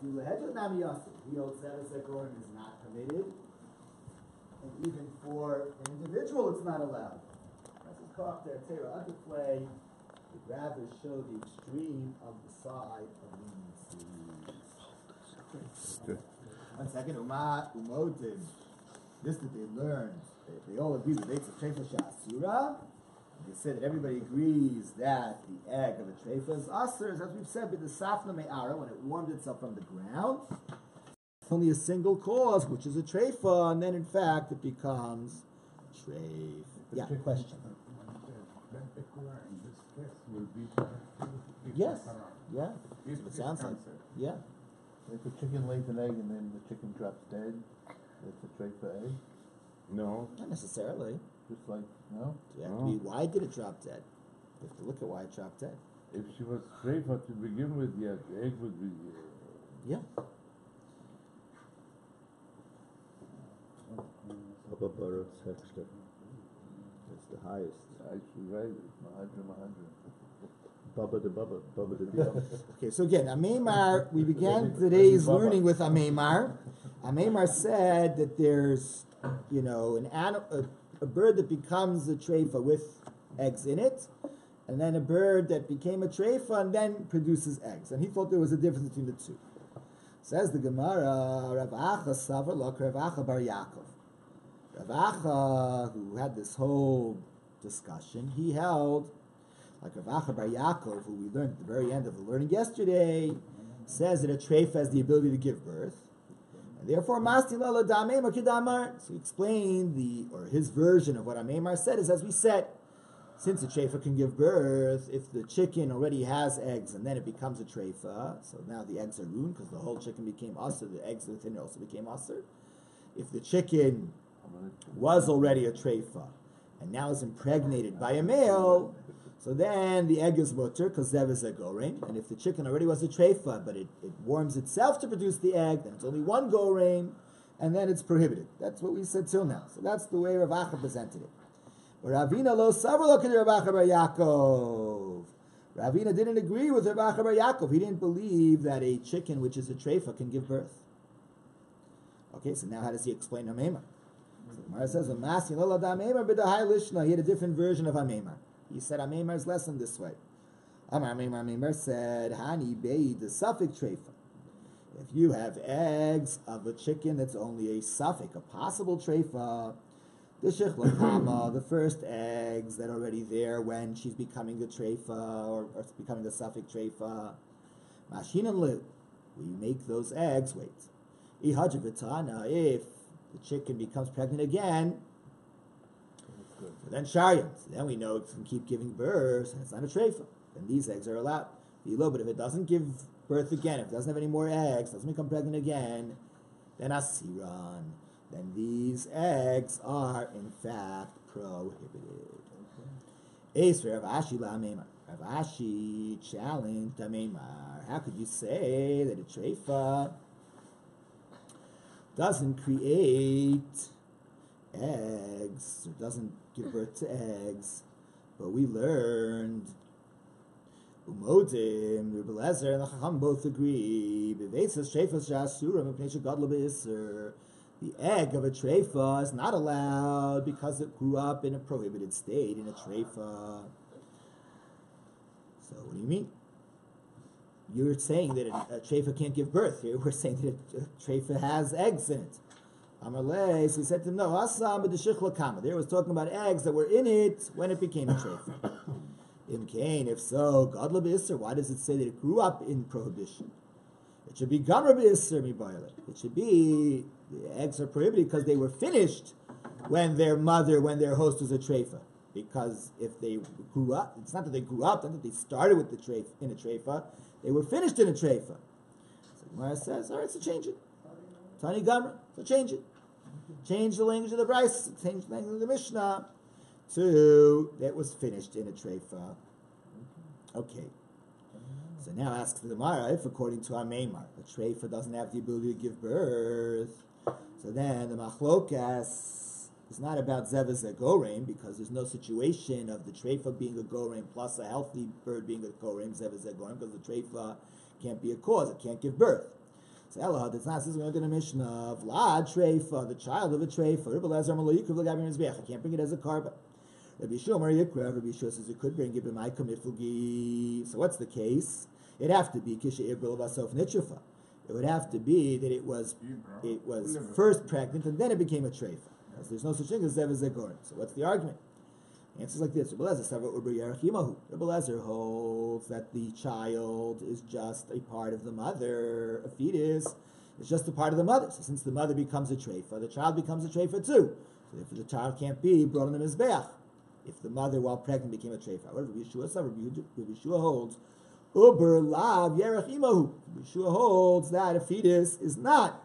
He holds that as a goren is not permitted. And even for an individual, it's not allowed. That's his cough there. Other play would rather show the extreme of the side of leniency. One second. Umodim. This that they learned. They all agree that it's a treifa sha'asura. They said that everybody agrees that the egg of a treifa is asur, as we've said, with the safna me'ara, when it warmed itself from the ground. It's only a single cause, which is a treifa, and then in fact it becomes treif. Yeah, question. Yes. Yeah. It sounds like. Yeah. If a chicken lays an egg and then the chicken drops dead, it's a treifa egg? No. Not necessarily. Just like, no? You have to be, why did it drop dead? You have to look at why it dropped dead. If she was treifa to begin with, yes, the egg would be... Yeah. That's the highest. I should write it. Bubba de bubba, bubba de bubba. Okay, so again, Ameimar, we began today's learning with Ameimar. Ameimar said that there's, a bird that becomes a treifa with eggs in it, and then a bird that became a treifa and then produces eggs. And he thought there was a difference between the two. Says the Gemara, Rav Acha Savar Lok Rav Acha Bar Yaakov. Rav Acha, who had this whole discussion, he held, like Rav Acha Bar Yaakov, who we learned at the very end of the learning yesterday, says that a treifa has the ability to give birth. And therefore, Masti Lala Damemar Kidamar. So he explained his version of what Ameimar said is as we said, since a treifa can give birth, if the chicken already has eggs and then it becomes a treifa, so now the eggs are ruined because the whole chicken became usr, the eggs within it also became usr. If the chicken was already a treifa and now is impregnated by a male, so then the egg is mutter because zev is a gorein. And if the chicken already was a treifa, but it warms itself to produce the egg, then it's only one gorein, and then it's prohibited. That's what we said till now. So that's the way Rav Acha presented it. But Ravina lo savar lo k'der Rav Acha Bar Yaakov. Ravina didn't agree with Rav Acha Bar Yaakov. He didn't believe that a chicken which is a treifa can give birth. Okay, so now how does he explain Hameimar? So the Gemara says, he had a different version of Hameimar. He said Ameimar's lesson this way. Ameimer said, Hani bei the suffix treifa. If you have eggs of a chicken that's only a suffix, a possible treifa, the shichlakama, the first eggs that are already there when she's becoming a treifa or becoming a suffix treifa, mashinan lu, we make those eggs, ihajavitana, if the chicken becomes pregnant again, so then Sharyam. So then we know it can keep giving birth, and it's not a treifa. Then these eggs are allowed. But if it doesn't give birth again, if it doesn't have any more eggs, doesn't become pregnant again, then asiran. Then these eggs are in fact prohibited. Ace Rav Ashi la Meimar. Rav Ashi challenged Meimar. How could you say that a treifa doesn't create eggs, or doesn't give birth to eggs? But we learned Umodim, Rebbe Lezer, and the Chacham both agree. The egg of a treifa is not allowed because it grew up in a prohibited state, in a treifa. So what do you mean? You're saying that a treifa can't give birth. Here we're saying that a treifa has eggs in it. Amalei, so he said to him, no, Asam b'deshich kama. There was talking about eggs that were in it when it became a treifa. In Cain, if so, God l'b'isser, why does it say that it grew up in prohibition? It should be Gamra b'isser mibayla. It should be the eggs are prohibited because they were finished when their host was a treifa. Because if they grew up, it's not that they grew up, not that they started with the treifa in a treifa. They were finished in a treifa. So Gemara says, all right, so change it. Tani Gamra, so change it. Change the language of the Bryce, change the language of the Mishnah to that was finished in a treifa. Okay. So now asks the Gemara, if according to our Meimar, a treifa doesn't have the ability to give birth, so then the machlokas is not about zevas a goreim, because there's no situation of the treifa being a goreim plus a healthy bird being a goreim, zevas a goreim, because the treifa can't be a cause, it can't give birth. So Ella, that's not, this is going to the Mishnah of La Treifa, the child of a Treifa. Rabbi Lezer Malo Yikriv L'Gabim Mizbeach. I can't bring it as a carbon. Rabbi Shua Mar Yikriv, Rabbi Shua says you could bring it b'may kamiflugi. So what's the case? It'd have to be Kisha Ibril Vasof Nitrifa. It would have to be that it was first pregnant and then it became a Treifa. Because there's no such thing as Zev Zegorin. So what's the argument? The answer is like this. Rabbi Lezer holds that the child is just a part of the mother. A fetus is just a part of the mother. So since the mother becomes a treifa, the child becomes a treifa too. So therefore the child can't be brought on the mizbeach if the mother while pregnant became a treifa. However, Rabbi Yeshua holds Uber lav yerech imahu. Rabbi Yeshua holds that a fetus is not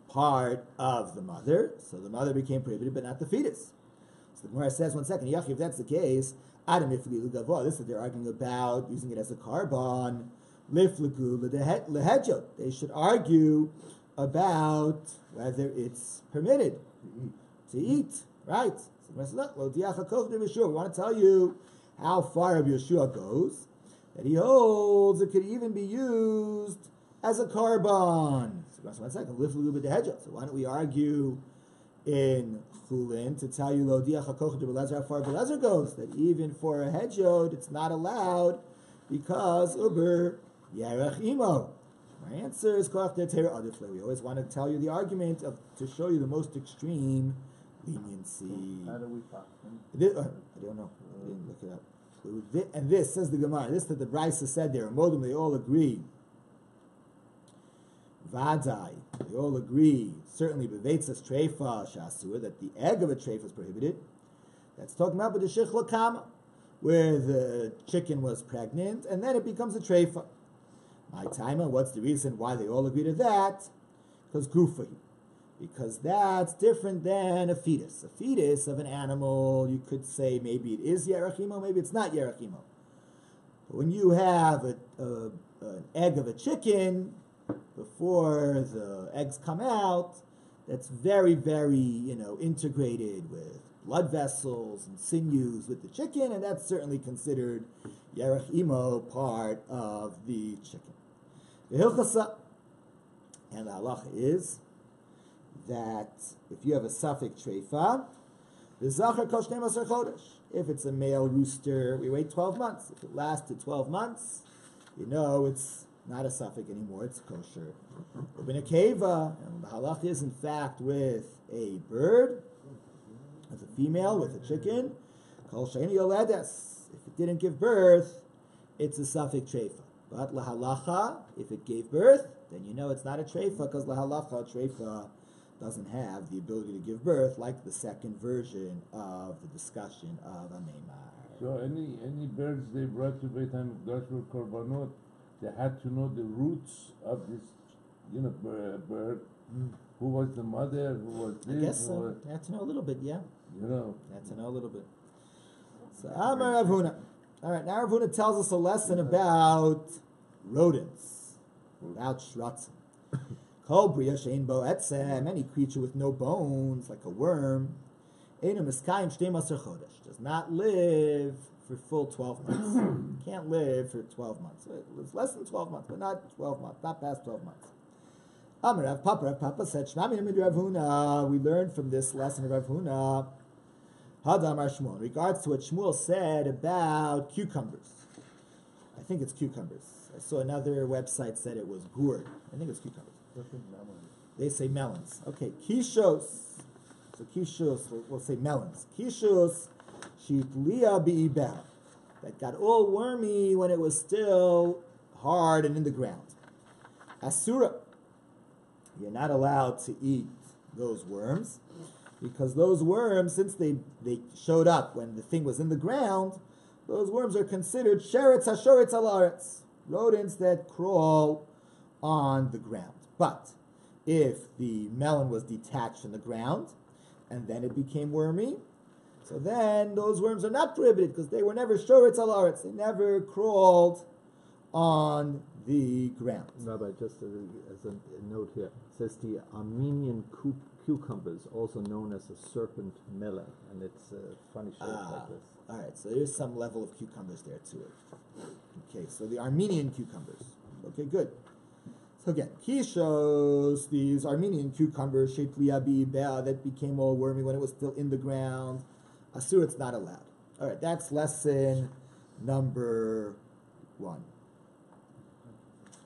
part of the mother. So the mother became prohibited, but not the fetus. The Gemara says, one second, Yachi, if that's the case, Adam ifli l'gavo, this is what they're arguing about, using it as a carbon, liflagu lehedjot. They should argue about whether it's permitted to eat, right? So the Gemara says, look, lo diacha koch de Yeshua. We want to tell you how far Rabbi Yeshua goes, that he holds it could even be used as a carbon. So one second, liflagu lehedjot. So why don't we argue in Chullin to tell you lo diach hakoch de Belezer how far Belezer goes, that even for a hedjod it's not allowed because uber yerech imo. My answer is koach de tera adifle. We always want to tell you the argument to show you the most extreme leniency. How do we talk? I don't know. I didn't look it up. And this says the Gemara. This that the Brisa said there. Modim, they all agree. Vadai, they all agree, certainly bevetzas treifa shasur, that the egg of a treifa is prohibited. That's talking about the shich kama, where the chicken was pregnant, and then it becomes a treifa. My timer, what's the reason why they all agree to that? Because gufahi. Because that's different than a fetus. A fetus of an animal, you could say maybe it is yerachimo, maybe it's not yerachimo. But when you have an egg of a chicken, before the eggs come out, that's very, very, integrated with blood vessels and sinews with the chicken, and that's certainly considered yerech imo, part of the chicken. The hilchasa, and the halacha is that if you have a suffix treifa, the zachar kol 12 chodesh. If it's a male rooster, we wait 12 months. If it lasted 12 months, it's not a suffix anymore, it's kosher. In a keva, and the halach is in fact with a bird, as a female with a chicken, kol she'eni yoledes. If it didn't give birth, it's a suffix treifa. But lahalacha, if it gave birth, then it's not a treifa, because lahalacha, treifa doesn't have the ability to give birth, like the second version of the discussion of Ameimar. So any birds they brought to Beit HaMikdash were korbanot, they had to know the roots of this, bird. Who was the mother? Who was this? I guess so. You have to know a little bit, yeah. You have to know a little bit. So Amar Rav Huna. All right, now Rav Huna tells us a lesson about rodents, about shratzim. Kol bria shein bo etzem, any creature with no bones, like a worm, einu miskayim 12 chodesh, does not live for full 12 months. Can't live for 12 months. It's less than 12 months, but not 12 months, not past 12 months. Rav Papa said, Shnami Namid Rav Huna, we learned from this lesson of Rav Huna, Hadamar Shmuel, in regards to what Shmuel said about cucumbers. I think it's cucumbers. I saw another website said it was gourd. I think it's cucumbers. They say melons. Okay, kishos. So kishos, we'll say melons. Kishos, shitlia bi'ibeh, that got all wormy when it was still hard and in the ground. Asura, you're not allowed to eat those worms, because those worms, since they showed up when the thing was in the ground, those worms are considered sheretz hashoretz al aretz, rodents that crawl on the ground. But if the melon was detached from the ground and then it became wormy, so then those worms are not prohibited because they were never shoretz al aretz. They never crawled on the ground. Rabbi, just as a note here, it says the Armenian cucumbers, also known as a serpent melon, and it's a funny shape like this. All right, so there's some level of cucumbers there to it. Okay, so the Armenian cucumbers. Okay, good. So again, he shows these Armenian cucumbers, shaped liabi bea, that became all wormy when it was still in the ground. Asur, it's not allowed. All right, that's lesson number 1.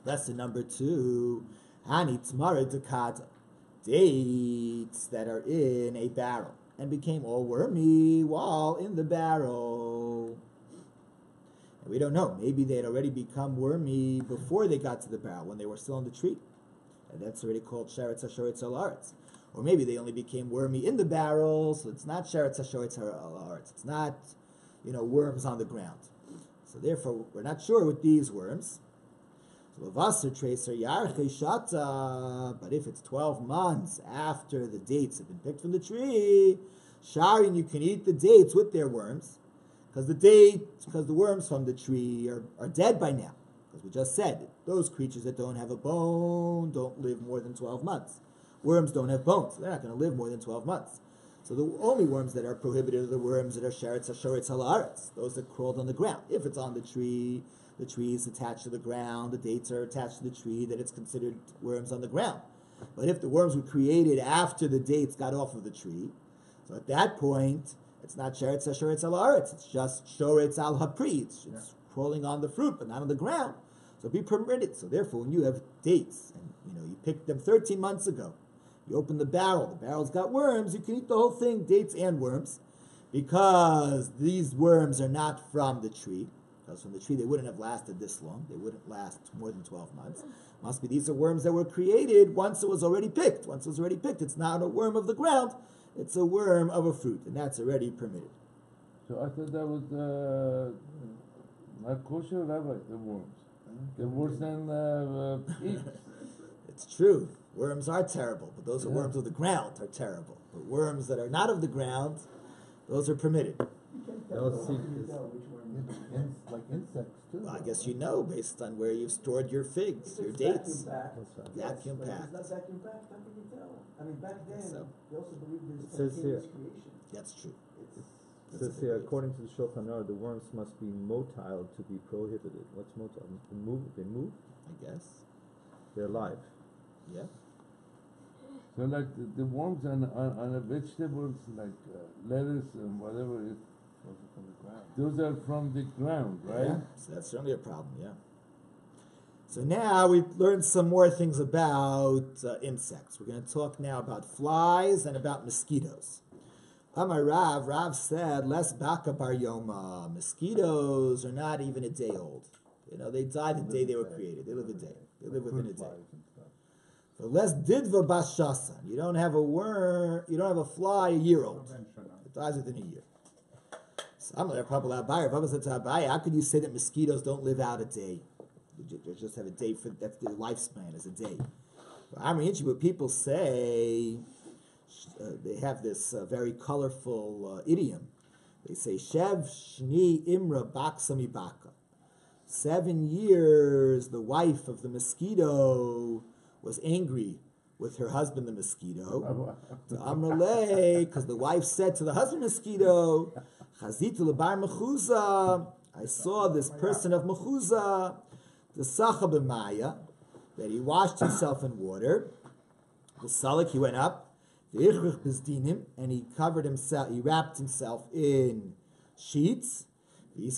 Lesson number 2, Hani Tmara Dekata, dates that are in a barrel and became all wormy while in the barrel. And we don't know. Maybe they had already become wormy before they got to the barrel, when they were still on the tree. And that's already called Sheretz HaShoretz Al Haaretz. Or maybe they only became wormy in the barrel, so it's not Sheretz HaShoretz Al Haaretz. It's not, worms on the ground. So therefore, we're not sure with these worms. So tracer yarche shata, but if it's 12 months after the dates have been picked from the tree, sharin, you can eat the dates with their worms, because the worms from the tree are dead by now. Because we just said those creatures that don't have a bone don't live more than 12 months. Worms don't have bones, so they're not going to live more than 12 months. So the only worms that are prohibited are the worms that are sheretz hashoretz al haaretz, those that crawled on the ground. If it's on the tree is attached to the ground, the dates are attached to the tree, that it's considered worms on the ground. But if the worms were created after the dates got off of the tree, so at that point, it's not sheretz hashoretz al haaretz, it's just shoretz al hapri. It's crawling on the fruit, but not on the ground. So be permitted. So therefore, when you have dates, and you picked them 13 months ago, you open the barrel's got worms, you can eat the whole thing, dates and worms, because these worms are not from the tree. Because from the tree they wouldn't have lasted this long. They wouldn't last more than 12 months. Must be these are worms that were created once it was already picked. Once it was already picked, it's not a worm of the ground, it's a worm of a fruit, and that's already permitted. So I thought that was not kosher, Rabbi, the worms. They're worse than pigs. It's true. Worms are terrible, but those are worms of the ground are terrible. But worms that are not of the ground, those are permitted. Like insects too. Well, I guess based on where you've stored your figs, your dates. Vacuum packed. It's not vacuum packed, how can you tell? I mean, back then, they also believed in It says here. creation. That's true. It says here, according to the Shulchan Aruch, the worms must be motile to be prohibited. What's motile? They move? I guess. They're alive. Yeah. So like the worms on a vegetables, like lettuce and whatever, those are from the ground, right? Yeah. So that's certainly a problem, yeah. So now we've learned some more things about insects. We're going to talk now about flies and about mosquitoes. Amar Rav said, Les baka bar yoma. Mosquitoes are not even a day old. They die the day they were created. They live a day. They live within a day. So les didva bashasan. You don't have a worm, you don't have a fly a year old. It dies within a year. So Amar Papa said to Abaye, how could you say that mosquitoes don't live out a day? They just have a day that's their lifespan is a day. But people say, they have this very colorful idiom. They say, Shev Shni Imra Baksami Baka. 7 years, the wife of the mosquito was angry with her husband, the mosquito. Because the wife said to the husband mosquito, Chazitu lebar mechuza. I saw this person of mechuza, the sacha b'maya, that he washed himself in water. The salik, he went up, and he covered himself, he wrapped himself in sheets. And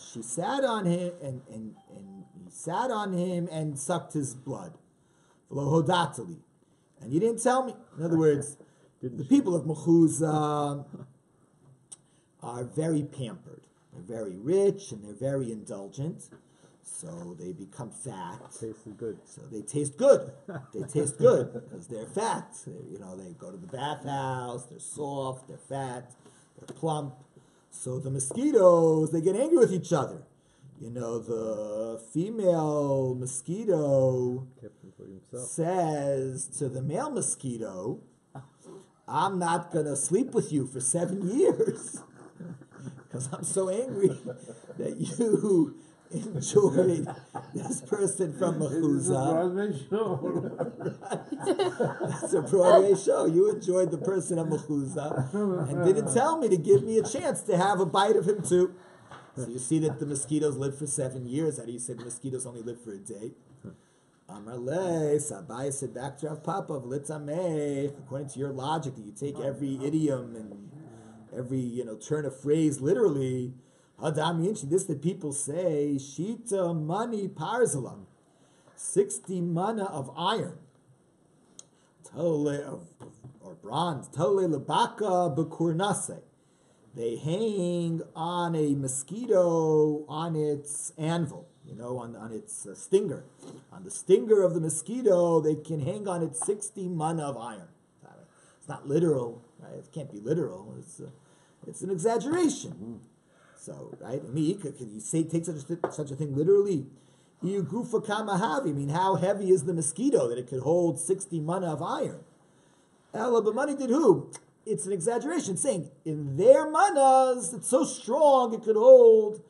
she sat on him, and he sat on him and sucked his blood. And you didn't tell me. In other words, the people of Mechuzah are very pampered. They're very rich and they're very indulgent. So they become fat. Tasted good. So they taste good. They taste good because they're fat. They go to the bathhouse. They're soft. They're fat. They're plump. So the mosquitoes, they get angry with each other. The female mosquito says to the male mosquito, I'm not going to sleep with you for 7 years because I'm so angry that you enjoyed this person from Mechuzah. It's a Broadway show. You enjoyed the person of Mechuzah and didn't tell me to give me a chance to have a bite of him too. So you see that the mosquitoes live for 7 years. How do you say the mosquitoes only live for a day? Amar le, Sabai said back to Rav Papa, V'litzameh, according to your logic, that you take every idiom and every turn of phrase literally. Hadam Yinchi, this that people say, Shita mani parzalam, 60 mana of iron, or bronze, Tole lebaka bekurnase. They hang on a mosquito on its anvil, on its stinger. On the stinger of the mosquito, they can hang on it 60 mana of iron. It's not literal, right? It can't be literal. It's an exaggeration. So, right? Could you say take such a thing literally? Gufa kamahavi. I mean, how heavy is the mosquito that it could hold 60 mana of iron? Ella b'mani did who? It's an exaggeration, saying in their manas, it's so strong it could hold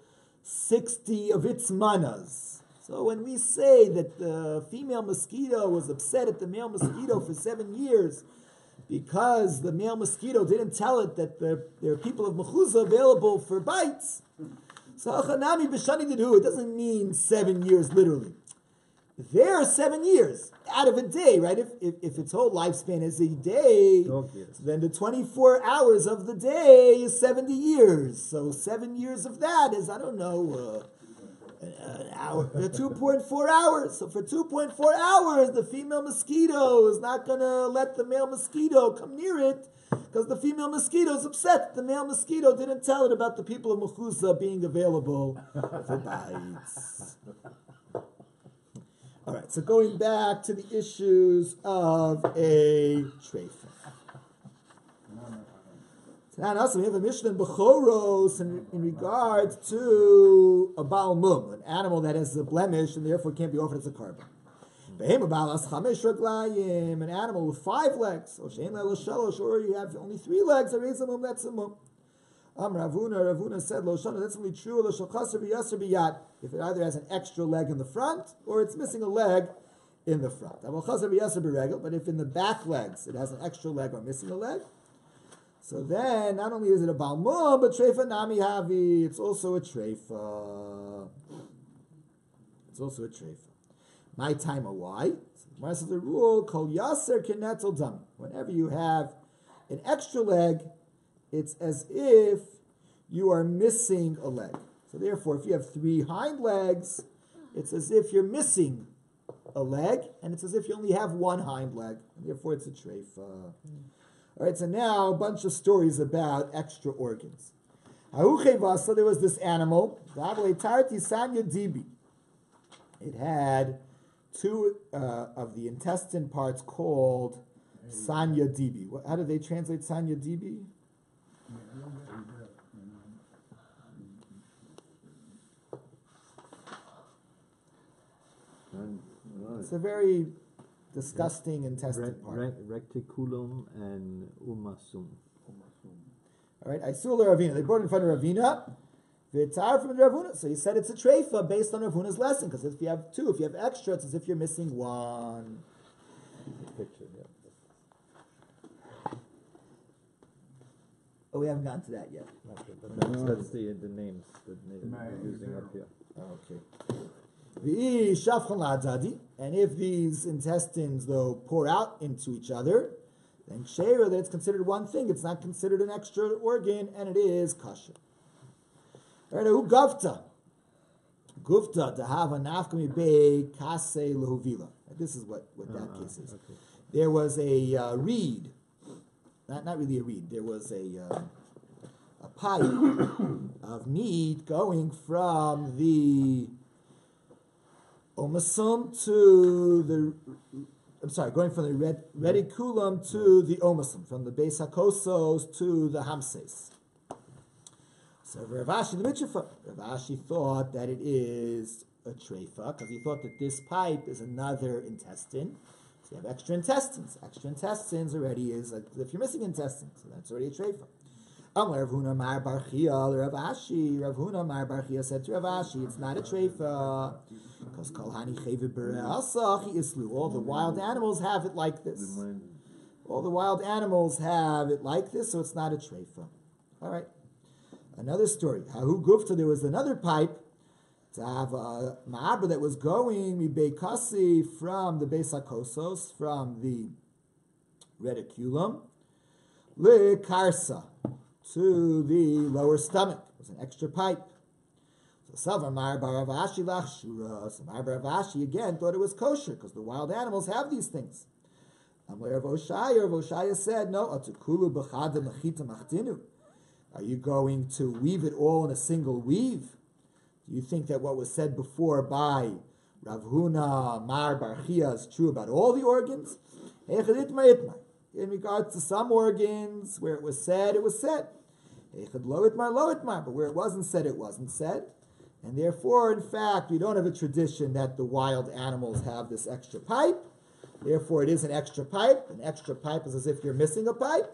60 of its manas. So when we say that the female mosquito was upset at the male mosquito for 7 years because the male mosquito didn't tell it that there are people of mechuzah available for bites, so Chanami b'shani did who? It doesn't mean 7 years literally. There are 7 years out of a day, right? If its whole lifespan is a day, then the 24 hours of the day is 70 years. So 7 years of that is, an hour, 2.4 hours. So for 2.4 hours, the female mosquito is not going to let the male mosquito come near it because the female mosquito is upset. The male mosquito didn't tell it about the people of Mechuzah being available for bites. All right, so going back to the issues of a treifa. So now also we have a Mishnah in Bechoros in regards to a Baal Mum, an animal that has a blemish and therefore can't be offered as a carbon. An animal with 5 legs, or you have only 3 legs, that's a mum. Ravuna said, that's only true if it either has an extra leg in the front or it's missing a leg in the front. But if in the back legs it has an extra leg or missing a leg, so then not only is it a balmum, but treifa nami havi, it's also a treifa. My time a why? Mara says the rule, kol yaser kenetel dami. Whenever you have an extra leg, it's as if you are missing a leg. So therefore, if you have 3 hind legs, it's as if you're missing a leg, and it's as if you only have 1 hind leg. And therefore, it's a treifa. All right, so now a bunch of stories about extra organs. So there was this animal, it had 2 of the intestine parts called sanya dibi. How do they translate sanya dibi? It's a very disgusting intestine part. Recticulum and umasum. All right, Aisula Ravina. They brought it in front of Ravina. V'tar from Ravuna. So he said it's a treifa based on Ravuna's lesson, because if you have 2, if you have extra, it's as if you're missing 1. Picture, yeah. Oh, we haven't gotten to that yet. That's the names that they're using up here. Okay. And if these intestines, though, pour out into each other, then sheira, that it's considered one thing. It's not considered an extra organ, and it is kosher. All right, who gufta? Gufta to have a nafkami be kase lehuvila. This is what that case is. Okay. There was a reed. Not really a reed. There was a pipe of meat going from the omasum to the. Going from the reticulum to the omasum, from the beis hakosos to the hamses. So Rav Ashi the Mitzvah, Rav Ashi thought that it is a treifa because he thought that this pipe is another intestine. So you have extra intestines. Extra intestines already is like if you're missing intestines, so that's already a treifa. Rav Huna Mar Barchia, Rav Huna Mar Barchia said to Rav Ashi, it's not a treifa because Kalhani Chevi Bere'asachi Islu. All the wild animals have it like this. All the wild animals have it like this, so it's not a treifa. All right. Another story. Hahu Gufta, there was another pipe to have a ma'abra that was going Beikasi from the Beis HaKosos, from the reticulum, le karsa, to the lower stomach. It was an extra pipe. So Savar Mar Bar Avashi Lachshura. So Mar Bar Avashi again thought it was kosher because the wild animals have these things. Amler Rav Oshaya said, no, atukulu b'chada mechita machtinu. Are you going to weave it all in a single weave? Do you think that what was said before by Rav Huna Mar Bar Chia is true about all the organs? In regards to some organs, where it was said, it was said. But where it wasn't said, it wasn't said. And therefore, in fact, we don't have a tradition that the wild animals have this extra pipe. Therefore, it is an extra pipe. An extra pipe is as if you're missing a pipe.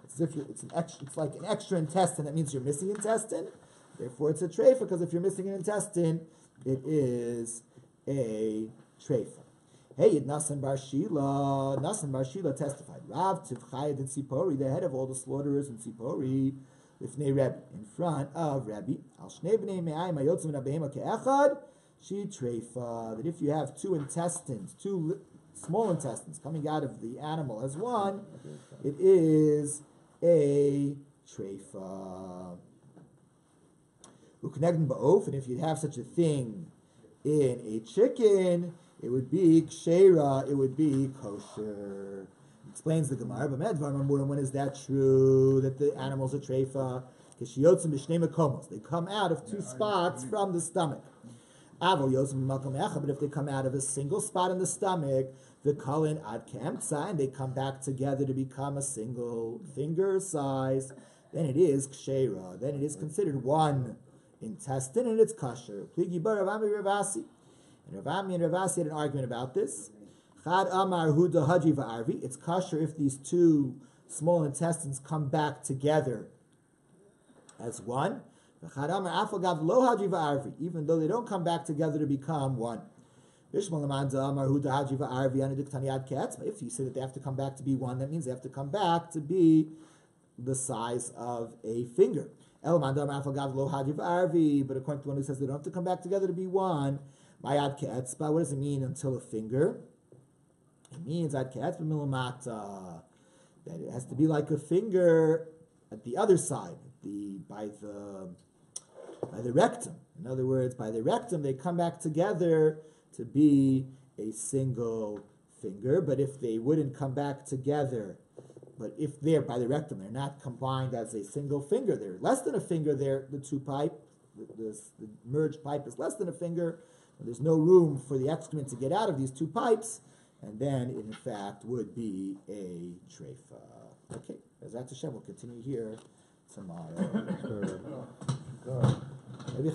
It's as if it's like an extra intestine. That means you're missing intestine. Therefore, it's a treifa, because if you're missing an intestine, it is a treifa. Hey, Nasan Bar Shila testified. Rav Tivchaya did Tzipori, the head of all the slaughterers in Tzipori, Lifnei Rebbe, in front of Rebbe. Al Shnei Bnei Me'ayim Hayotzim Rabbeim Ke'echad, Shi Treifa. That if you have two small intestines coming out of the animal as one, it is a treifa. U'knegden ba'of, and if you'd have such a thing in a chicken, it would be kshera, it would be kosher. Explains the Gemara, but when is that true, that the animals are treifa? They come out of two spots from the stomach. But if they come out of a single spot in the stomach, the kalin ad kemtza, and they come back together to become a single finger size, then it is kshera. Then it is considered one intestine, and it's kosher. And Ravami and Ravasi had an argument about this. Chad amar huda haji va'arvi. It's kosher if these two small intestines come back together as one. Chad amar afagav lo haji va'arvi, even though they don't come back together to become one. If you say that they have to come back to be one, that means they have to come back to be the size of a finger. But according to one who says they don't have to come back together to be one, what does it mean until a finger? It means that it has to be like a finger at the other side, by the rectum. In other words, by the rectum, they come back together to be a single finger. But if they wouldn't come back together, but if they're by the rectum, they're not combined as a single finger. They're less than a finger. The two pipe, the merged pipe is less than a finger. There's no room for the excrement to get out of these two pipes, and then it in fact would be a treifa. Okay, Bezrat Hashem, we'll continue here tomorrow. Maybe